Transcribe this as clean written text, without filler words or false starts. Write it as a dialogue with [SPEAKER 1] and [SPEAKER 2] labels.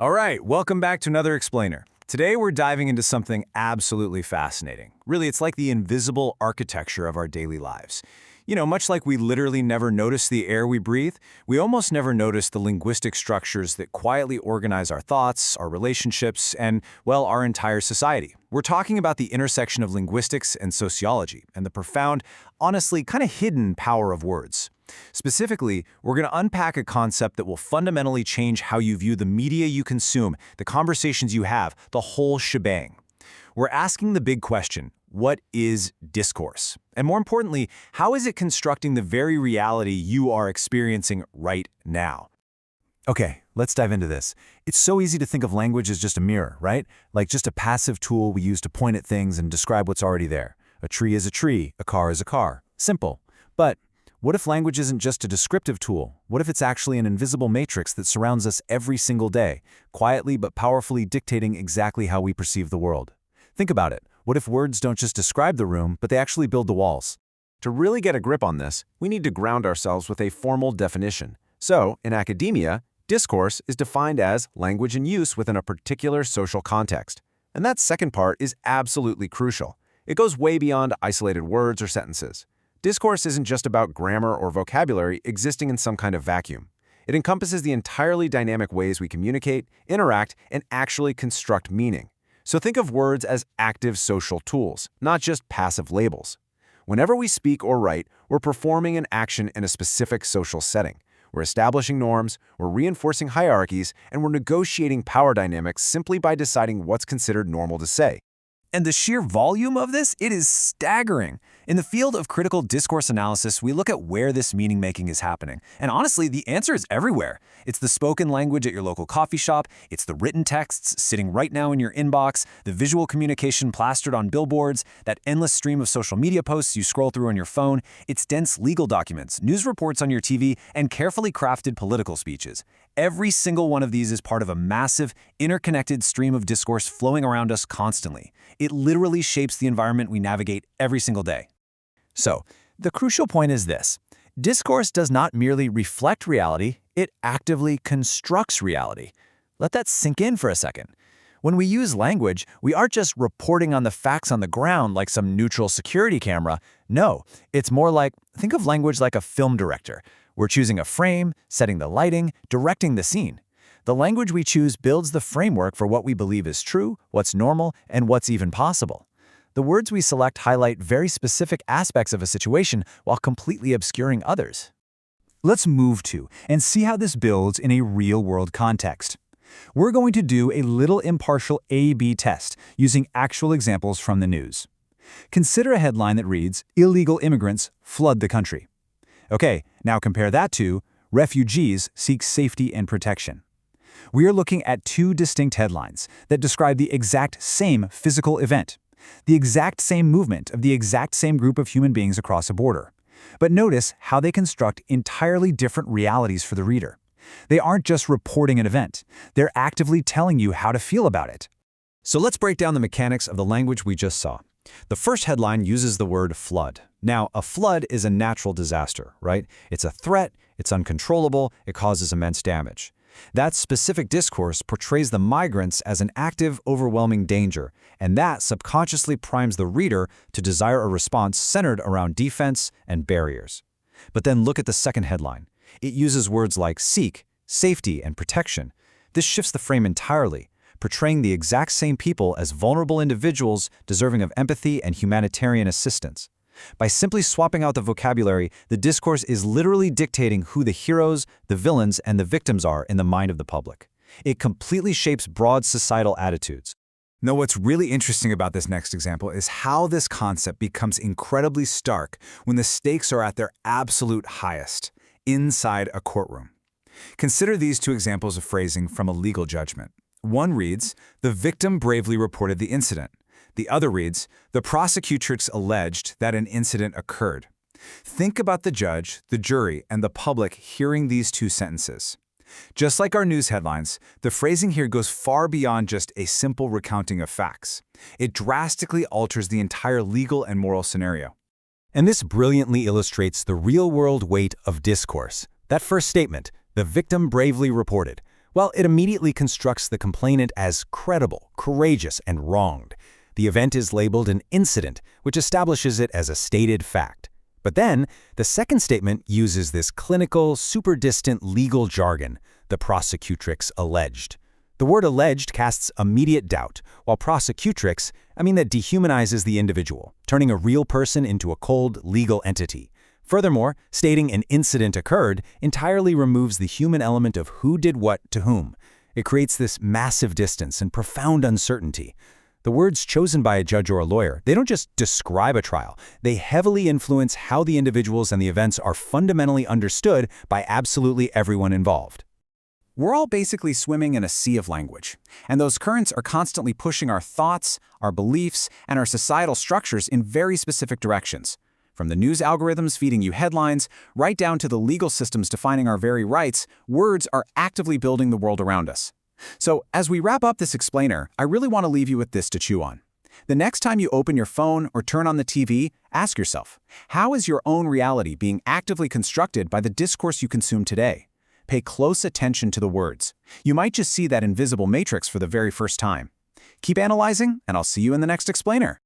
[SPEAKER 1] All right, welcome back to another Explainer. Today we're diving into something absolutely fascinating. Really, it's like the invisible architecture of our daily lives. Much like we literally never notice the air we breathe, we almost never notice the linguistic structures that quietly organize our thoughts, our relationships, and, well, our entire society. We're talking about the intersection of linguistics and sociology, and the profound, honestly, kind of hidden power of words. Specifically, we're going to unpack a concept that will fundamentally change how you view the media you consume, the conversations you have, the whole shebang. We're asking the big question, what is discourse? And more importantly, how is it constructing the very reality you are experiencing right now? Okay, let's dive into this. It's so easy to think of language as just a mirror, right? Like just a passive tool we use to point at things and describe what's already there. A tree is a tree, a car is a car. Simple. But what if language isn't just a descriptive tool? What if it's actually an invisible matrix that surrounds us every single day, quietly but powerfully dictating exactly how we perceive the world? Think about it. What if words don't just describe the room, but they actually build the walls?
[SPEAKER 2] To really get a grip on this, we need to ground ourselves with a formal definition. So, in academia, discourse is defined as language in use within a particular social context. And that second part is absolutely crucial. It goes way beyond isolated words or sentences. Discourse isn't just about grammar or vocabulary existing in some kind of vacuum. It encompasses the entirely dynamic ways we communicate, interact, and actually construct meaning. So think of words as active social tools, not just passive labels. Whenever we speak or write, we're performing an action in a specific social setting. We're establishing norms, we're reinforcing hierarchies, and we're negotiating power dynamics simply by deciding what's considered normal to say.
[SPEAKER 1] And the sheer volume of this, it is staggering. In the field of critical discourse analysis, we look at where this meaning-making is happening. And honestly, the answer is everywhere. It's the spoken language at your local coffee shop, it's the written texts sitting right now in your inbox, the visual communication plastered on billboards, that endless stream of social media posts you scroll through on your phone, it's dense legal documents, news reports on your TV, and carefully crafted political speeches. Every single one of these is part of a massive, interconnected stream of discourse flowing around us constantly. It literally shapes the environment we navigate every single day. So, the crucial point is this. Discourse does not merely reflect reality, it actively constructs reality. Let that sink in for a second. When we use language, we aren't just reporting on the facts on the ground like some neutral security camera. No, it's more like, think of language like a film director. We're choosing a frame, setting the lighting, directing the scene. The language we choose builds the framework for what we believe is true, what's normal, and what's even possible. The words we select highlight very specific aspects of a situation while completely obscuring others. Let's move to and see how this builds in a real-world context. We're going to do a little impartial A/B test using actual examples from the news. Consider a headline that reads, "Illegal immigrants flood the country." Okay, now compare that to, "Refugees seek safety and protection." We are looking at two distinct headlines that describe the exact same physical event, the exact same movement of the exact same group of human beings across a border. But notice how they construct entirely different realities for the reader. They aren't just reporting an event, they're actively telling you how to feel about it. So let's break down the mechanics of the language we just saw. The first headline uses the word flood. Now, a flood is a natural disaster, right? It's a threat, it's uncontrollable, it causes immense damage. That specific discourse portrays the migrants as an active, overwhelming danger, and that subconsciously primes the reader to desire a response centered around defense and barriers. But then look at the second headline. It uses words like seek, safety, and protection. This shifts the frame entirely, portraying the exact same people as vulnerable individuals deserving of empathy and humanitarian assistance. By simply swapping out the vocabulary, the discourse is literally dictating who the heroes, the villains, and the victims are in the mind of the public. It completely shapes broad societal attitudes. Now, what's really interesting about this next example is how this concept becomes incredibly stark when the stakes are at their absolute highest, inside a courtroom. Consider these two examples of phrasing from a legal judgment. One reads, "The victim bravely reported the incident." The other reads, "The prosecutrix alleged that an incident occurred." Think about the judge, the jury, and the public hearing these two sentences. Just like our news headlines, the phrasing here goes far beyond just a simple recounting of facts. It drastically alters the entire legal and moral scenario. And this brilliantly illustrates the real-world weight of discourse. That first statement, "The victim bravely reported,"
[SPEAKER 3] Well, it immediately constructs the complainant as credible, courageous, and wronged. The event is labeled an incident, which establishes it as a stated fact. But then, the second statement uses this clinical, super-distant legal jargon, the prosecutrix alleged. The word alleged casts immediate doubt, while prosecutrix, that dehumanizes the individual, turning a real person into a cold, legal entity. Furthermore, stating an incident occurred entirely removes the human element of who did what to whom. It creates this massive distance and profound uncertainty. The words chosen by a judge or a lawyer, they don't just describe a trial. They heavily influence how the individuals and the events are fundamentally understood by absolutely everyone involved.
[SPEAKER 1] We're all basically swimming in a sea of language, and those currents are constantly pushing our thoughts, our beliefs, and our societal structures in very specific directions. From the news algorithms feeding you headlines, right down to the legal systems defining our very rights, words are actively building the world around us. So, as we wrap up this explainer, I really want to leave you with this to chew on. The next time you open your phone or turn on the TV, ask yourself, how is your own reality being actively constructed by the discourse you consume today? Pay close attention to the words. You might just see that invisible matrix for the very first time. Keep analyzing, and I'll see you in the next explainer.